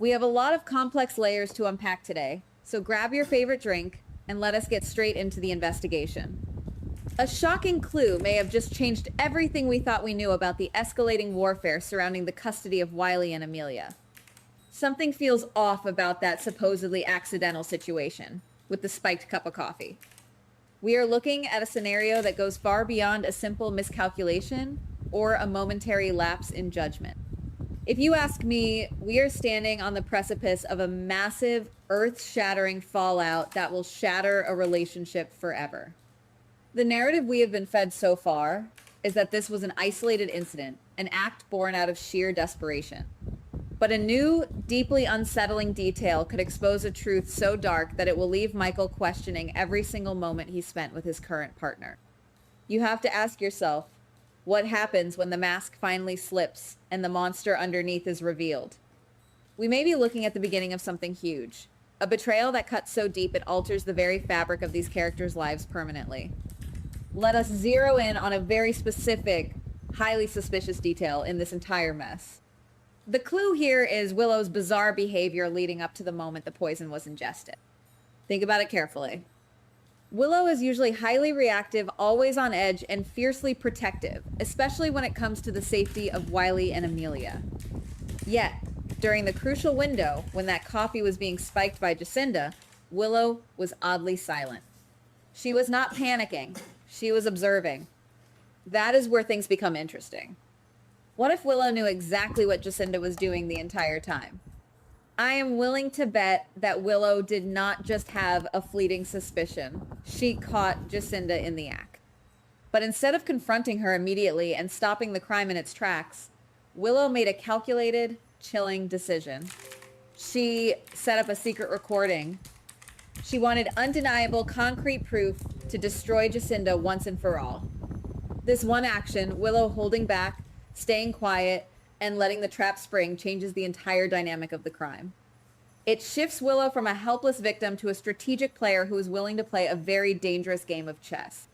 We have a lot of complex layers to unpack today, so grab your favorite drink and let us get straight into the investigation. A shocking clue may have just changed everything we thought we knew about the escalating warfare surrounding the custody of Wiley and Amelia. Something feels off about that supposedly accidental situation with the spiked cup of coffee. We are looking at a scenario that goes far beyond a simple miscalculation or a momentary lapse in judgment. If you ask me, we are standing on the precipice of a massive, earth-shattering fallout that will shatter a relationship forever. The narrative we have been fed so far is that this was an isolated incident, an act born out of sheer desperation. But a new, deeply unsettling detail could expose a truth so dark that it will leave Michael questioning every single moment he spent with his current partner. You have to ask yourself, what happens when the mask finally slips and the monster underneath is revealed? We may be looking at the beginning of something huge, a betrayal that cuts so deep it alters the very fabric of these characters' lives permanently. Let us zero in on a very specific, highly suspicious detail in this entire mess. The clue here is Willow's bizarre behavior leading up to the moment the poison was ingested. Think about it carefully. Willow is usually highly reactive, always on edge, and fiercely protective, especially when it comes to the safety of Wiley and Amelia. Yet, during the crucial window when that coffee was being spiked by Jacinda, Willow was oddly silent. She was not panicking. She was observing. That is where things become interesting. What if Willow knew exactly what Jacinda was doing the entire time? I am willing to bet that Willow did not just have a fleeting suspicion. She caught Jacinda in the act. But instead of confronting her immediately and stopping the crime in its tracks, Willow made a calculated, chilling decision. She set up a secret recording. She wanted undeniable, concrete proof to destroy Jacinda once and for all. This one action, Willow holding back, staying quiet, and letting the trap spring, changes the entire dynamic of the crime. It shifts Willow from a helpless victim to a strategic player who is willing to play a very dangerous game of chess.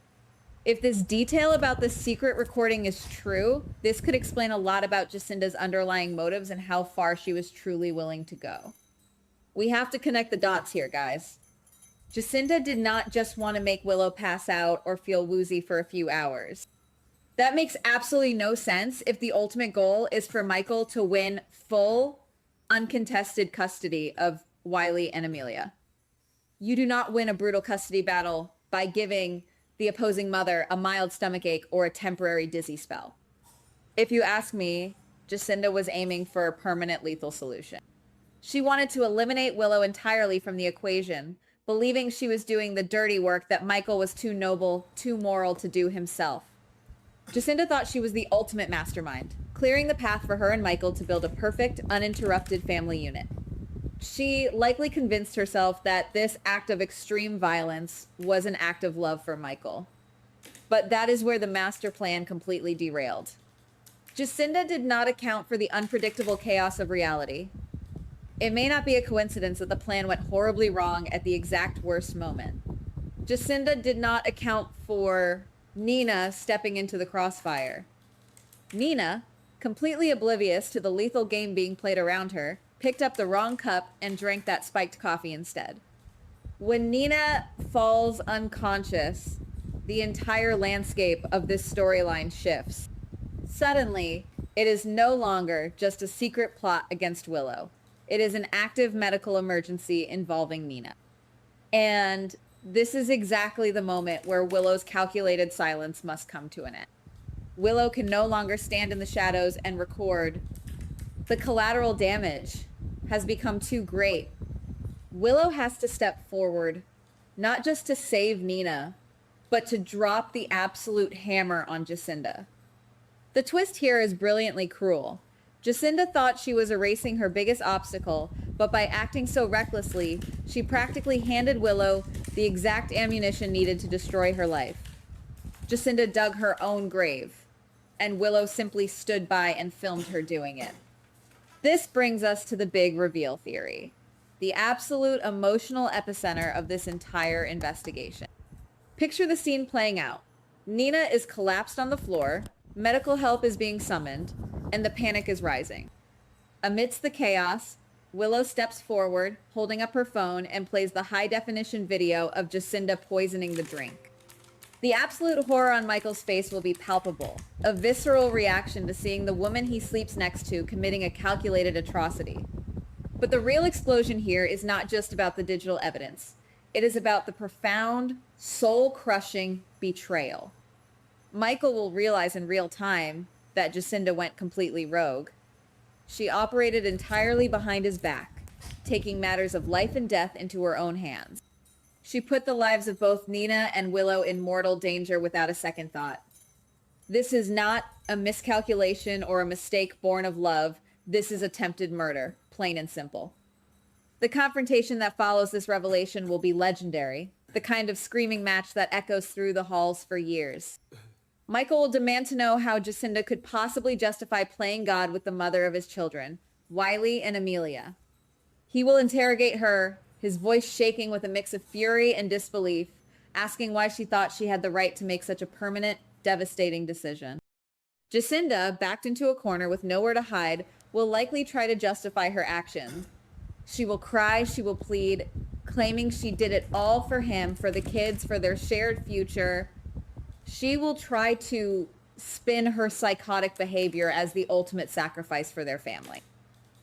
If this detail about the secret recording is true, this could explain a lot about Jacinda's underlying motives and how far she was truly willing to go. We have to connect the dots here, guys. Jacinda did not just want to make Willow pass out or feel woozy for a few hours. That makes absolutely no sense if the ultimate goal is for Michael to win full, uncontested custody of Wiley and Amelia. You do not win a brutal custody battle by giving the opposing mother a mild stomachache or a temporary dizzy spell. If you ask me, Jacinda was aiming for a permanent lethal solution. She wanted to eliminate Willow entirely from the equation, believing she was doing the dirty work that Michael was too noble, too moral to do himself. Jacinda thought she was the ultimate mastermind, clearing the path for her and Michael to build a perfect, uninterrupted family unit. She likely convinced herself that this act of extreme violence was an act of love for Michael. But that is where the master plan completely derailed. Jacinda did not account for the unpredictable chaos of reality. It may not be a coincidence that the plan went horribly wrong at the exact worst moment. Jacinda did not account for Nina stepping into the crossfire. Nina, completely oblivious to the lethal game being played around her, picked up the wrong cup and drank that spiked coffee instead. When Nina falls unconscious, the entire landscape of this storyline shifts. Suddenly, it is no longer just a secret plot against Willow. It is an active medical emergency involving Nina. And this is exactly the moment where Willow's calculated silence must come to an end. Willow can no longer stand in the shadows and record. The collateral damage has become too great. Willow has to step forward, not just to save Nina, but to drop the absolute hammer on Jacinda. The twist here is brilliantly cruel. Jacinda thought she was erasing her biggest obstacle, but by acting so recklessly, she practically handed Willow the exact ammunition needed to destroy her life. Jacinda dug her own grave, and Willow simply stood by and filmed her doing it. This brings us to the big reveal theory, the absolute emotional epicenter of this entire investigation. Picture the scene playing out. Nina is collapsed on the floor, medical help is being summoned, and the panic is rising. Amidst the chaos, Willow steps forward, holding up her phone, and plays the high-definition video of Jacinda poisoning the drink. The absolute horror on Michael's face will be palpable, a visceral reaction to seeing the woman he sleeps next to committing a calculated atrocity. But the real explosion here is not just about the digital evidence. It is about the profound, soul-crushing betrayal. Michael will realize in real time that Jacinda went completely rogue. She operated entirely behind his back, taking matters of life and death into her own hands. She put the lives of both Nina and Willow in mortal danger without a second thought. This is not a miscalculation or a mistake born of love. This is attempted murder, plain and simple. The confrontation that follows this revelation will be legendary, the kind of screaming match that echoes through the halls for years. Michael will demand to know how Jacinda could possibly justify playing God with the mother of his children, Wiley and Amelia. He will interrogate her, his voice shaking with a mix of fury and disbelief, asking why she thought she had the right to make such a permanent, devastating decision. Jacinda, backed into a corner with nowhere to hide, will likely try to justify her actions. She will cry, she will plead, claiming she did it all for him, for the kids, for their shared future. She will try to spin her psychotic behavior as the ultimate sacrifice for their family.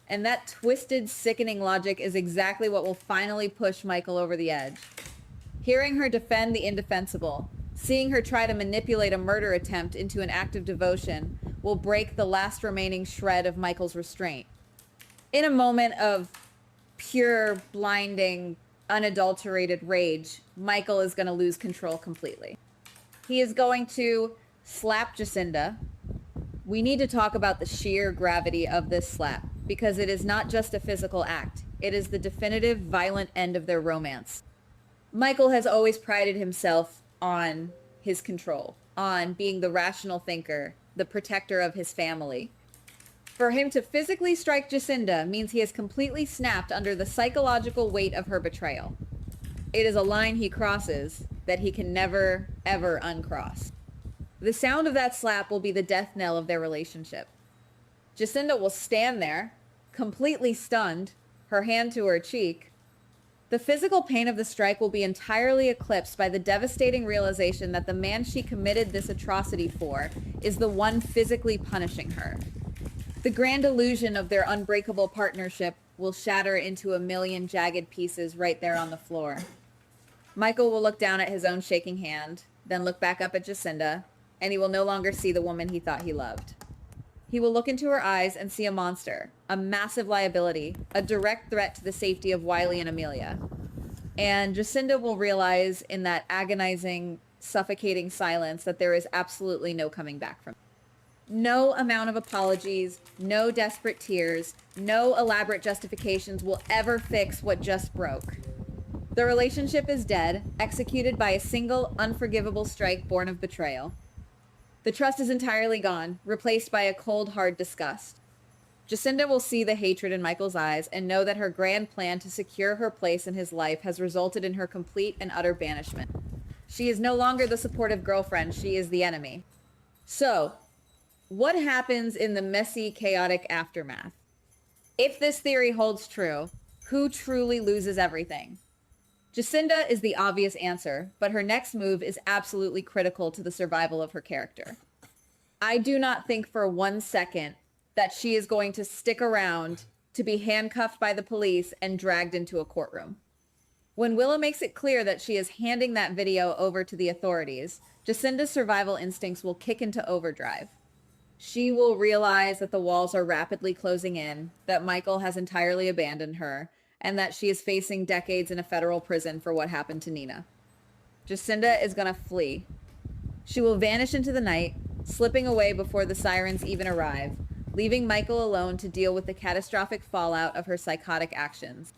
And that twisted, sickening logic is exactly what will finally push Michael over the edge. Hearing her defend the indefensible, seeing her try to manipulate a murder attempt into an act of devotion, will break the last remaining shred of Michael's restraint. In a moment of pure, blinding, unadulterated rage, Michael is going to lose control completely. He is going to slap Jacinda. We need to talk about the sheer gravity of this slap, because it is not just a physical act. It is the definitive, violent end of their romance. Michael has always prided himself on his control, on being the rational thinker, the protector of his family. For him to physically strike Jacinda means he has completely snapped under the psychological weight of her betrayal. It is a line he crosses that he can never, ever uncross. The sound of that slap will be the death knell of their relationship. Jacinda will stand there, completely stunned, her hand to her cheek. The physical pain of the strike will be entirely eclipsed by the devastating realization that the man she committed this atrocity for is the one physically punishing her. The grand illusion of their unbreakable partnership will shatter into a million jagged pieces right there on the floor. Michael will look down at his own shaking hand, then look back up at Jacinda, and he will no longer see the woman he thought he loved. He will look into her eyes and see a monster, a massive liability, a direct threat to the safety of Wiley and Amelia. And Jacinda will realize in that agonizing, suffocating silence that there is absolutely no coming back from it. No amount of apologies, no desperate tears, no elaborate justifications will ever fix what just broke. The relationship is dead, executed by a single, unforgivable strike born of betrayal. The trust is entirely gone, replaced by a cold, hard disgust. Jacinda will see the hatred in Michael's eyes and know that her grand plan to secure her place in his life has resulted in her complete and utter banishment. She is no longer the supportive girlfriend, she is the enemy. So, what happens in the messy, chaotic aftermath? If this theory holds true, who truly loses everything? Jacinda is the obvious answer, but her next move is absolutely critical to the survival of her character. I do not think for 1 second that she is going to stick around to be handcuffed by the police and dragged into a courtroom. When Willow makes it clear that she is handing that video over to the authorities, Jacinda's survival instincts will kick into overdrive. She will realize that the walls are rapidly closing in, that Michael has entirely abandoned her, and that she is facing decades in a federal prison for what happened to Nina. Jacinda is going to flee. She will vanish into the night, slipping away before the sirens even arrive, leaving Michael alone to deal with the catastrophic fallout of her psychotic actions.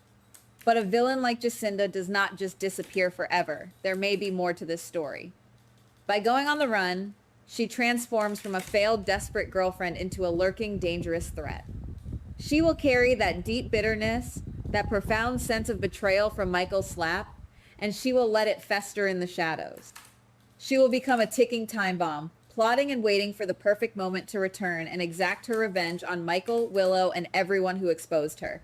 But a villain like Jacinda does not just disappear forever. There may be more to this story. By going on the run, she transforms from a failed, desperate girlfriend into a lurking, dangerous threat. She will carry that deep bitterness, that profound sense of betrayal from Michael's slap, and she will let it fester in the shadows. She will become a ticking time bomb, plotting and waiting for the perfect moment to return and exact her revenge on Michael, Willow, and everyone who exposed her.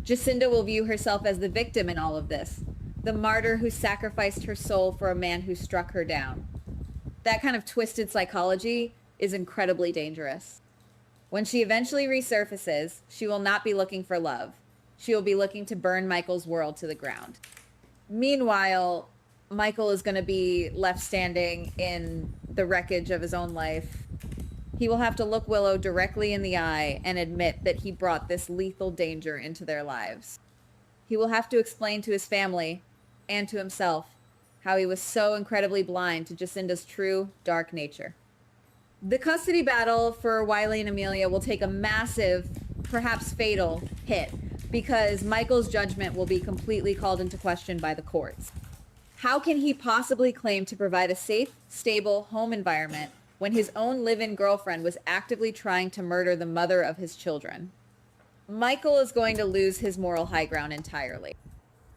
Jacinda will view herself as the victim in all of this, the martyr who sacrificed her soul for a man who struck her down. That kind of twisted psychology is incredibly dangerous. When she eventually resurfaces, she will not be looking for love. She will be looking to burn Michael's world to the ground. Meanwhile, Michael is going to be left standing in the wreckage of his own life. He will have to look Willow directly in the eye and admit that he brought this lethal danger into their lives. He will have to explain to his family and to himself how he was so incredibly blind to Jacinda's true, dark nature. The custody battle for Wiley and Amelia will take a massive, perhaps fatal, hit because Michael's judgment will be completely called into question by the courts. How can he possibly claim to provide a safe, stable home environment when his own live-in girlfriend was actively trying to murder the mother of his children? Michael is going to lose his moral high ground entirely.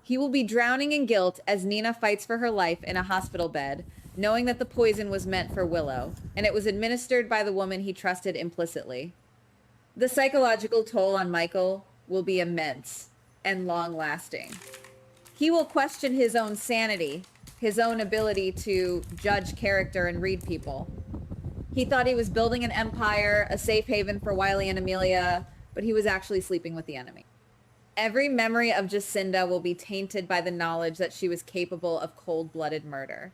He will be drowning in guilt as Nina fights for her life in a hospital bed, knowing that the poison was meant for Willow, and it was administered by the woman he trusted implicitly. The psychological toll on Michael will be immense and long-lasting. He will question his own sanity, his own ability to judge character and read people. He thought he was building an empire, a safe haven for Wiley and Amelia, but he was actually sleeping with the enemy. Every memory of Jacinda will be tainted by the knowledge that she was capable of cold-blooded murder.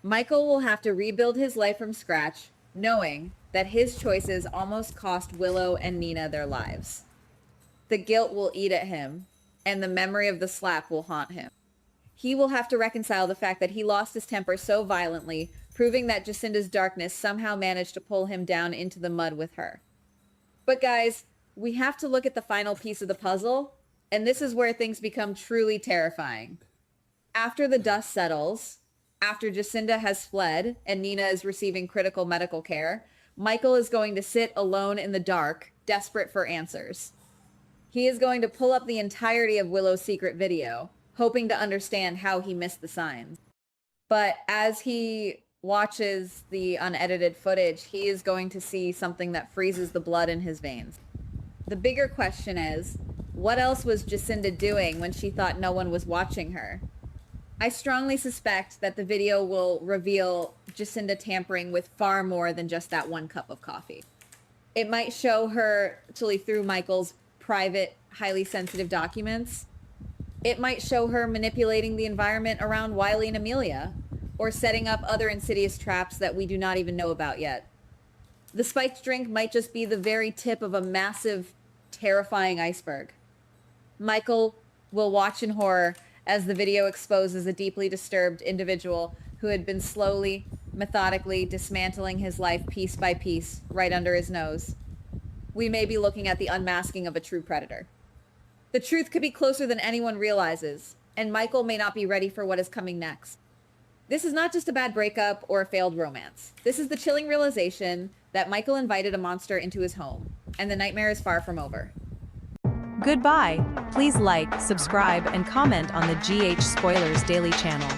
Michael will have to rebuild his life from scratch, knowing that his choices almost cost Willow and Nina their lives. The guilt will eat at him, and the memory of the slap will haunt him. He will have to reconcile the fact that he lost his temper so violently, proving that Jacinda's darkness somehow managed to pull him down into the mud with her. But guys, we have to look at the final piece of the puzzle, and this is where things become truly terrifying. After the dust settles, after Jacinda has fled and Nina is receiving critical medical care, Michael is going to sit alone in the dark, desperate for answers. He is going to pull up the entirety of Willow's secret video, hoping to understand how he missed the signs. But as he watches the unedited footage, he is going to see something that freezes the blood in his veins. The bigger question is, what else was Jacinda doing when she thought no one was watching her? I strongly suspect that the video will reveal Jacinda tampering with far more than just that one cup of coffee. It might show her actually through Michael's private, highly sensitive documents. It might show her manipulating the environment around Wiley and Amelia, or setting up other insidious traps that we do not even know about yet. The spiked drink might just be the very tip of a massive, terrifying iceberg. Michael will watch in horror as the video exposes a deeply disturbed individual who had been slowly, methodically dismantling his life piece by piece right under his nose. We may be looking at the unmasking of a true predator. The truth could be closer than anyone realizes, and Michael may not be ready for what is coming next. This is not just a bad breakup or a failed romance. This is the chilling realization that Michael invited a monster into his home, and the nightmare is far from over. Goodbye. Please like, subscribe, and comment on the GH Spoilers Daily channel.